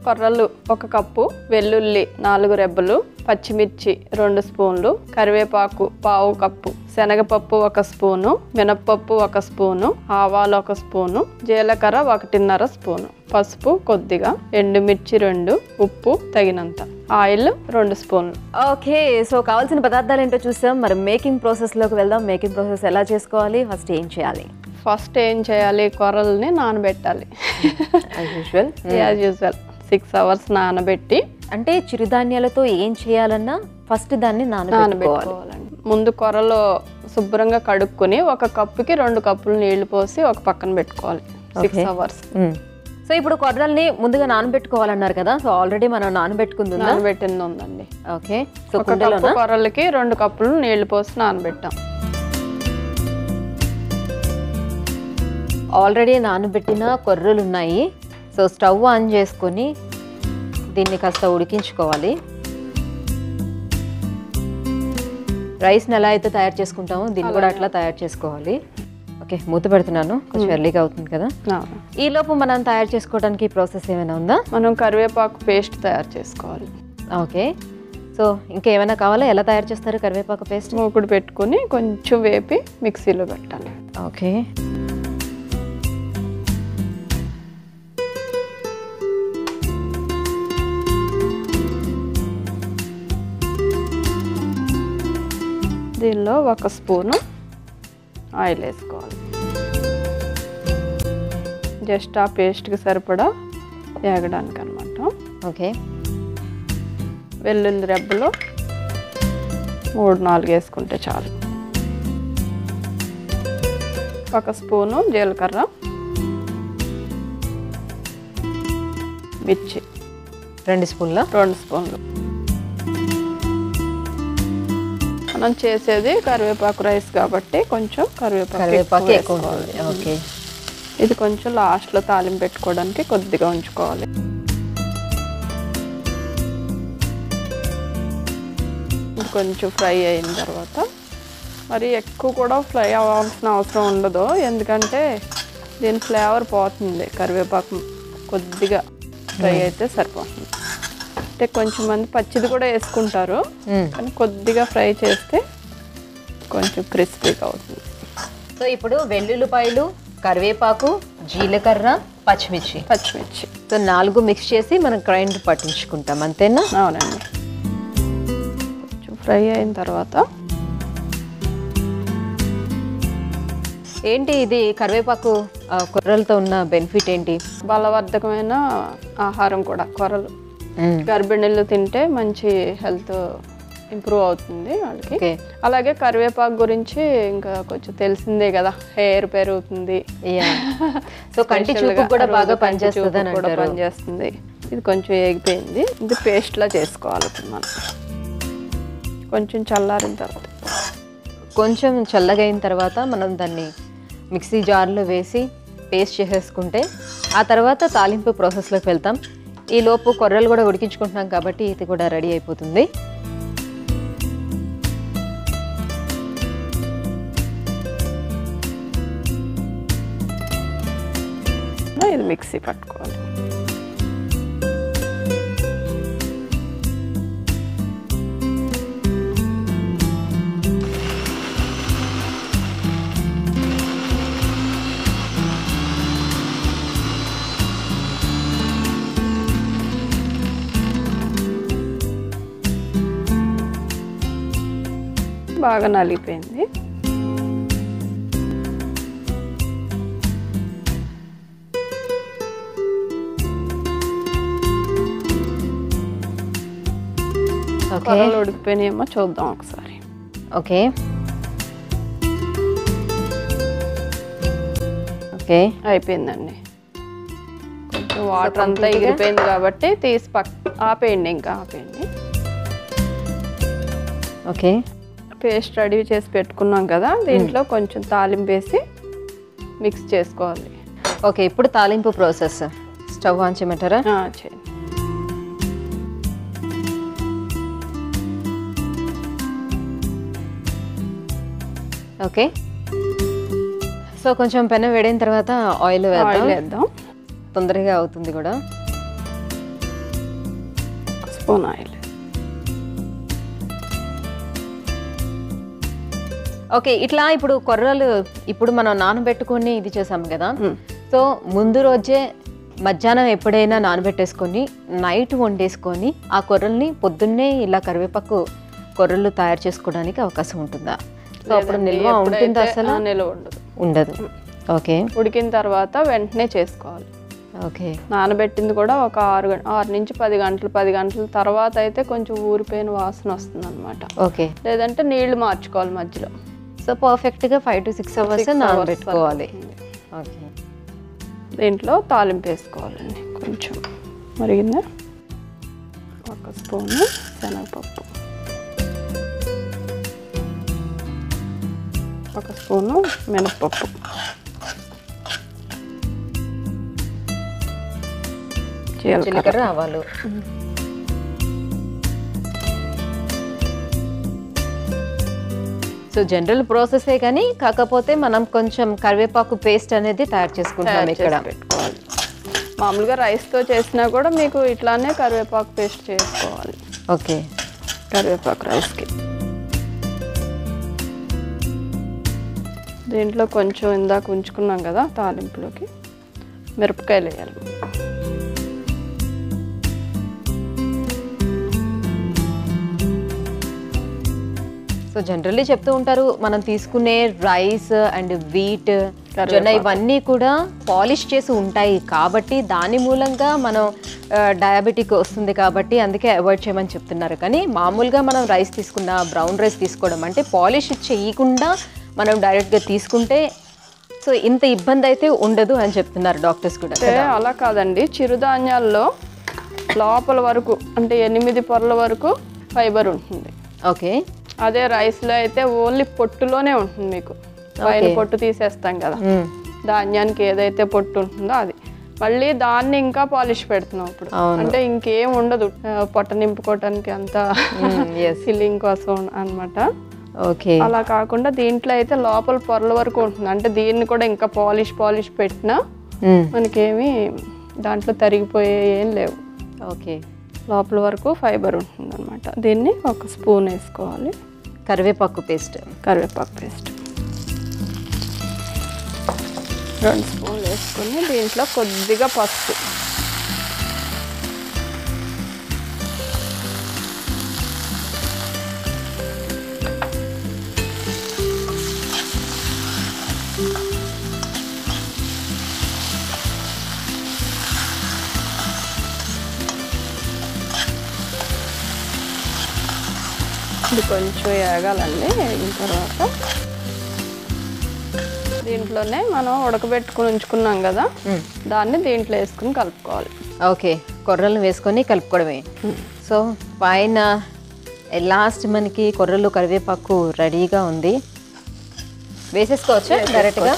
కొర్రలు 1 కప్పు, వెల్లుల్లి 4 రెబ్బలు, పచ్చిమిర్చి 2 స్పూన్లు, కరివేపాకు 1/2 కప్పు, శనగపప్పు 1 స్పూను, మినప్పప్పు 1 స్పూను, ఆవాలు 1 స్పూను, జీలకర్ర 1.5 స్పూను, పసుపు కొద్దిగా, ఎండుమిర్చి 2, ఉప్పు తగినంత, ఆయిల్ 2 స్పూన్లు. ఓకే, సో కావాల్సిన పదార్థాలు ఏంటో చూసాం. మరి మేకింగ్ ప్రాసెస్లోకి వెళ్దాం. మేకింగ్ ప్రాసెస్ ఎలా చేసుకోవాలి, ఫస్ట్ ఏం చేయాలి? ఫస్ట్ ఏం చేయాలి, కొర్రల్ని నానబెట్టాలి. యాజ్ యూజువల్ 6 అవర్స్ నానబెట్టి. అంటే చిరుధాన్యాలతో ఏం చేయాలన్నా ఫస్ట్ దాన్ని నానబెట్టుకోవాలండి. ముందు కొర్రలు శుభ్రంగా కడుక్కొని 1 కప్పుకి 2 కప్పులు నీళ్లు పోసి ఒక పక్కన పెట్టుకోవాలి 6 అవర్స్. సో ఇప్పుడు కొర్రల్ని ముందుగా నానబెట్టుకోవాలన్నారు కదా, సో ఆల్రెడీ మనం నానబెట్టింది ఉందండి. ఓకే, సో 1 కప్పు కొర్రలకి 2 కప్పులు నీళ్లు పోసి నానబెట్టాం. ఆల్రెడీ నానబెట్టిన కొర్రలు ఉన్నాయి. సో స్టవ్ ఆన్ చేసుకొని దీన్ని కాస్త ఉడికించుకోవాలి. రైస్ని ఎలా అయితే తయారు చేసుకుంటామో దీన్ని కూడా అట్లా తయారు చేసుకోవాలి. ఓకే, మూత పెడుతున్నాను, కొంచెం ఎర్లీగా అవుతుంది కదా. ఈ లోపు మనం తయారు చేసుకోవడానికి ప్రాసెస్ ఏమైనా ఉందా? మనం కరివేపాకు పేస్ట్ తయారు చేసుకోవాలి. ఓకే, సో ఇంకేమైనా కావాలా? ఎలా తయారు చేస్తారు కరివేపాకు పేస్ట్? మూకుడు పెట్టుకొని కొంచెం వేపి మిక్సీలో పెట్టాలి. ఓకే, దీనిలో 1 స్పూను ఆయిల్ వేసుకోవాలి. జస్ట్ ఆ పేస్ట్కి సరిపడా వేగడానికి అనమాట. ఓకే, వెల్లుల్లి రెబ్బలు 3-4 వేసుకుంటే చాలు. 1 స్పూను జీలకర్ర, మిర్చి 2 స్పూన్లు. మనం చేసేది కరివేపాకు రైస్ కాబట్టి కొంచెం కరివేపాకు ఎక్కువ. ఓకే, ఇది కొంచెం లాస్ట్లో తాలింపు పెట్టుకోవడానికి కొద్దిగా ఉంచుకోవాలి. ఇది కొంచెం ఫ్రై అయిన తర్వాత, మరి ఎక్కువ కూడా ఫ్రై అవ్వాల్సిన అవసరం ఉండదు, ఎందుకంటే దీని ఫ్లేవర్ పోతుంది. కరివేపాకు కొద్దిగా ఫ్రై అయితే సరిపోతుంది. అంటే కొంచెం మంది పచ్చిది కూడా వేసుకుంటారు, కానీ కొద్దిగా ఫ్రై చేస్తే కొంచెం క్రిస్పీగా అవుతుంది. సో ఇప్పుడు వెల్లుల్లిపాయలు, కరివేపాకు, జీలకర్ర, పచ్చిమిర్చి సో 4 మిక్స్ చేసి మనం గ్రైండర్ పట్టించుకుంటాం, అంతేనా? అవునండి. కొంచెం ఫ్రై అయిన తర్వాత ఏంటి ఇది కరివేపాకు కొర్రలతో ఉన్న బెనిఫిట్ ఏంటి? బలవర్ధకమైన ఆహారం కూడా కొర్రలు. గర్భిణీలు తింటే మంచి హెల్త్ ఇంప్రూవ్ అవుతుంది వాళ్ళకి. అలాగే కరివేపాకు గురించి ఇంకా కొంచెం తెలిసిందే కదా, హెయిర్ పెరుగుతుంది, సో కంటి చూపు కూడా బాగా పనిచేస్తుంది. ఇది కొంచెం ఏగిపోయింది. ఇది పేస్ట్లా చేసుకోవాలి. ఇప్పుడు మనం కొంచెం చల్లారిన తర్వాత, కొంచెం చల్లగా అయిన తర్వాత మనం దాన్ని మిక్సీ జార్లో వేసి పేస్ట్ చేసేసుకుంటే ఆ తర్వాత తాలింపు ప్రాసెస్లోకి వెళ్తాం. ఈ లోపు కొర్రలు కూడా ఉడికించుకుంటున్నాం కాబట్టి ఇది కూడా రెడీ అయిపోతుంది. ఇది మిక్సీ పట్టుకోవాలి. బాగా నలిగిపోయింది. కొర్రలు ఉడికిపోయినాయేమో చూద్దాం ఒకసారి. ఓకే, అయిపోయిందండి. కొంచెం వాటర్ అంతా ఎగిరిపోయింది కాబట్టి తీసి ఆపేయండి. ఇంకా ఆపేయండి. ఓకే, పేస్ట్ రెడీ చేసి పెట్టుకున్నాం కదా, దీంట్లో కొంచెం తాలింపు వేసి మిక్స్ చేసుకోవాలి. ఓకే, ఇప్పుడు తాలింపు ప్రాసెస్. స్టవ్ ఆన్ చేయమంటారా? చేయండి. ఓకే, సో కొంచెం పెనం వేడైన తర్వాత ఆయిల్ వేద్దాం, తొందరగా అవుతుంది కూడా. Spoon oil. ఓకే, ఇట్లా ఇప్పుడు కొర్రలు ఇప్పుడు మనం నానబెట్టుకొని ఇది చేసాం కదా, సో ముందు రోజే మధ్యాహ్నం ఎప్పుడైనా నానబెట్టేసుకొని నైట్ వండేసుకొని ఆ కొర్రల్ని పొద్దున్నే ఇలా కరివేపాకు కొర్రలు తయారు చేసుకోవడానికి అవకాశం ఉంటుందా? సో అప్పుడు నిల్వ ఉంటుందా? అసలు నిల్వ ఉండదు. ఓకే, ఉడికిన తర్వాత వెంటనే చేసుకోవాలి. ఓకే, నానబెట్టింది కూడా ఒక 6 నుంచి 10 గంటలు, 10 గంటల తర్వాత అయితే కొంచెం ఊరిపోయిన వాసన వస్తుంది అనమాట. ఓకే, లేదంటే నీళ్లు మార్చుకోవాలి మధ్యలో. సో పర్ఫెక్ట్గా 5 to 6 అవర్స్ నానబెట్టుకోవాలి. ఓకే, దీంట్లో తాలింపు వేసుకోవాలండి. కొంచెం మరిగిందా, 1 స్పూను శనగపప్పు, 1 స్పూను మినప్పప్పు, జీలకర్ర, ఆవాలు. సో జనరల్ ప్రాసెసే కానీ కాకపోతే మనం కొంచెం కరివేపాకు పేస్ట్ అనేది తయారు చేసుకుంటాం ఇక్కడ. పెట్టుకోవాలి. మామూలుగా రైస్తో చేసినా కూడా మీకు ఇట్లానే కరివేపాకు పేస్ట్ చేసుకోవాలి. ఓకే, కరివేపాకు రైస్కి. దీంట్లో కొంచెం ఇందాక ఉంచుకున్నాం కదా తాలింపులోకి మిరపకాయలు వేయాలి. సో జనరల్లీ చెప్తూ ఉంటారు మనం తీసుకునే రైస్ అండ్ వీట్, జొన్న ఇవన్నీ కూడా పాలిష్ చేసి ఉంటాయి కాబట్టి దాని మూలంగా మనం డయాబెటిక్ వస్తుంది కాబట్టి అందుకే అవాయిడ్ చేయమని చెప్తున్నారు. కానీ మామూలుగా మనం రైస్ తీసుకున్న బ్రౌన్ రైస్ తీసుకోవడం అంటే పాలిష్ చేయకుండా మనం డైరెక్ట్గా తీసుకుంటే సో ఇంత ఇబ్బంది అయితే ఉండదు అని చెప్తున్నారు డాక్టర్స్ కూడా. అలా కాదండి, చిరుధాన్యాల్లో లోపల వరకు అంటే 8 పొరల వరకు ఫైబర్ ఉంటుంది. ఓకే, అదే రైస్లో అయితే ఓన్లీ పొట్టులోనే ఉంటుంది. మీకు పైన పొట్టు తీసేస్తాం కదా, ధాన్యానికి ఏదైతే పొట్టు ఉంటుందో అది. మళ్ళీ దాన్ని ఇంకా పాలిష్ పెడుతున్నాం ఇప్పుడు. అంటే ఇంకేం ఉండదు పొట్ట నింపుకోవటానికి, అంతా ఫిల్లింగ్ కోసం అన్నమాట. ఓకే, అలా కాకుండా దీంట్లో అయితే లోపల పొరల వరకు ఉంటుంది. అంటే దీన్ని కూడా ఇంకా పాలిష్ పెట్టినా మనకేమి దాంట్లో తరిగిపోయే ఏం లేవు. ఓకే, లోపల వరకు ఫైబర్ ఉంటుంది అనమాట. దీన్ని 1 స్పూన్ వేసుకోవాలి. కరివేపాకు పేస్ట్, 2 స్పూన్లు వేసుకొని దీంట్లో కొద్దిగా పసుపు, ఇది కొంచెం వేగాలండి. వేగిన తర్వాత దీంట్లోనే మనం ఉడకబెట్టుకుని ఉంచుకున్నాం కదా, దాన్ని దీంట్లో వేసుకుని కలుపుకోవాలి. ఓకే, కొర్రలు వేసుకొని కలుపుకోవడమే. సో పైన లాస్ట్ మనకి కొర్రలు కరివేపాకు రెడీగా ఉంది. వేసేసుకోవచ్చు డైరెక్ట్గా.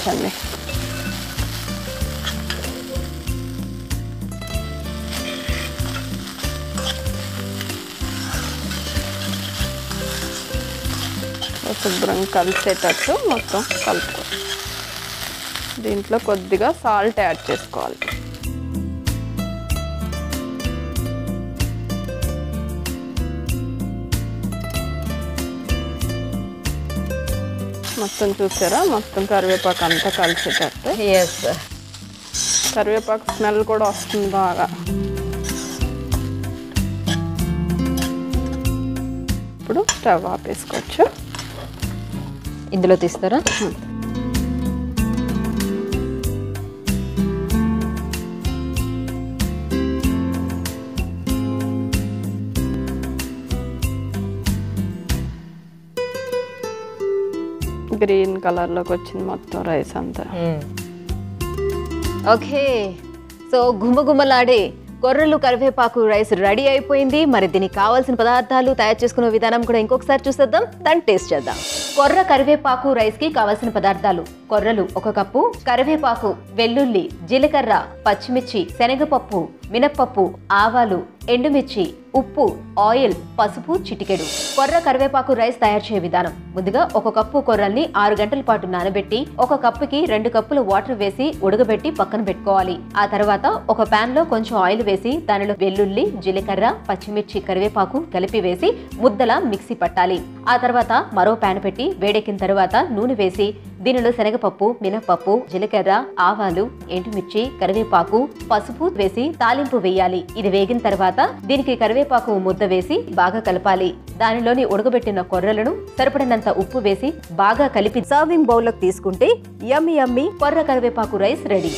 శుభ్రంగా కలిసేటట్టు మొత్తం కలుపుకోవాలి. దీంట్లో కొద్దిగా సాల్ట్ యాడ్ చేసుకోవాలి. మొత్తం చూసారా, మొత్తం కరివేపాకు అంతా కలిసేటట్టు. ఎస్, కరివేపాకు స్మెల్ కూడా వస్తుంది బాగా. ఇప్పుడు స్టవ్ ఆపేసుకోవచ్చు. ఇందులో తీస్తారా? గ్రీన్ కలర్లోకి వచ్చింది మొత్తం రైస్ అంతా. ఓకే, సో గుమ్మగుమ్మలాడే కొర్రలు కరివేపాకు రైస్ రెడీ అయిపోయింది. మరి దీనికి కావాల్సిన పదార్థాలు తయారు చేసుకునే విధానం కూడా ఇంకొకసారి చూసేద్దాం, దాన్ని టేస్ట్ చేద్దాం. కొర్ర కరివేపాకు రైస్ కి కావాల్సిన పదార్థాలు: కొర్రలు 1 కప్పు, కరివేపాకు, వెల్లుల్లి, జీలకర్ర, పచ్చిమిర్చి, శనగపప్పు, మినప్పప్పు, ఆవాలు, ఎండుమిర్చి, ఉప్పు, ఆయిల్, పసుపు చిటికెడు. కొర్ర కరివేపాకు రైస్ తయారు చేసే విధానం. ముందుగా 1 కప్పు కొర్రల్ని 6 గంటల పాటు నానబెట్టి 1 కప్పుకి 2 కప్పులు వాటర్ వేసి ఉడకబెట్టి పక్కన పెట్టుకోవాలి. ఆ తర్వాత ఒక పాన్ లో కొంచెం ఆయిల్ వేసి దానిలో వెల్లుల్లి, జీలకర్ర, పచ్చిమిర్చి, కరివేపాకు కలిపి వేసి ముద్దలా మిక్సీ పట్టాలి. ఆ తర్వాత మరో పాన్ పెట్టి వేడెక్కిన తర్వాత నూనె వేసి దీనిలో శనగపప్పు, మినప్పప్పు, జీలకర్ర, ఆవాలు, ఎండుమిర్చి, కరివేపాకు, పసుపు వేసి తాలింపు వేయాలి. ఇది వేగిన తర్వాత దీనికి కరివేపాకు ముద్ద వేసి బాగా కలపాలి. దానిలోని ఉడకబెట్టిన కొర్రలను సరిపడినంత ఉప్పు వేసి బాగా కలిపి సర్వింగ్ బౌల్లోకి తీసుకుంటే యమ్మీ యమ్మీ కొర్ర కరివేపాకు రైస్ రెడీ.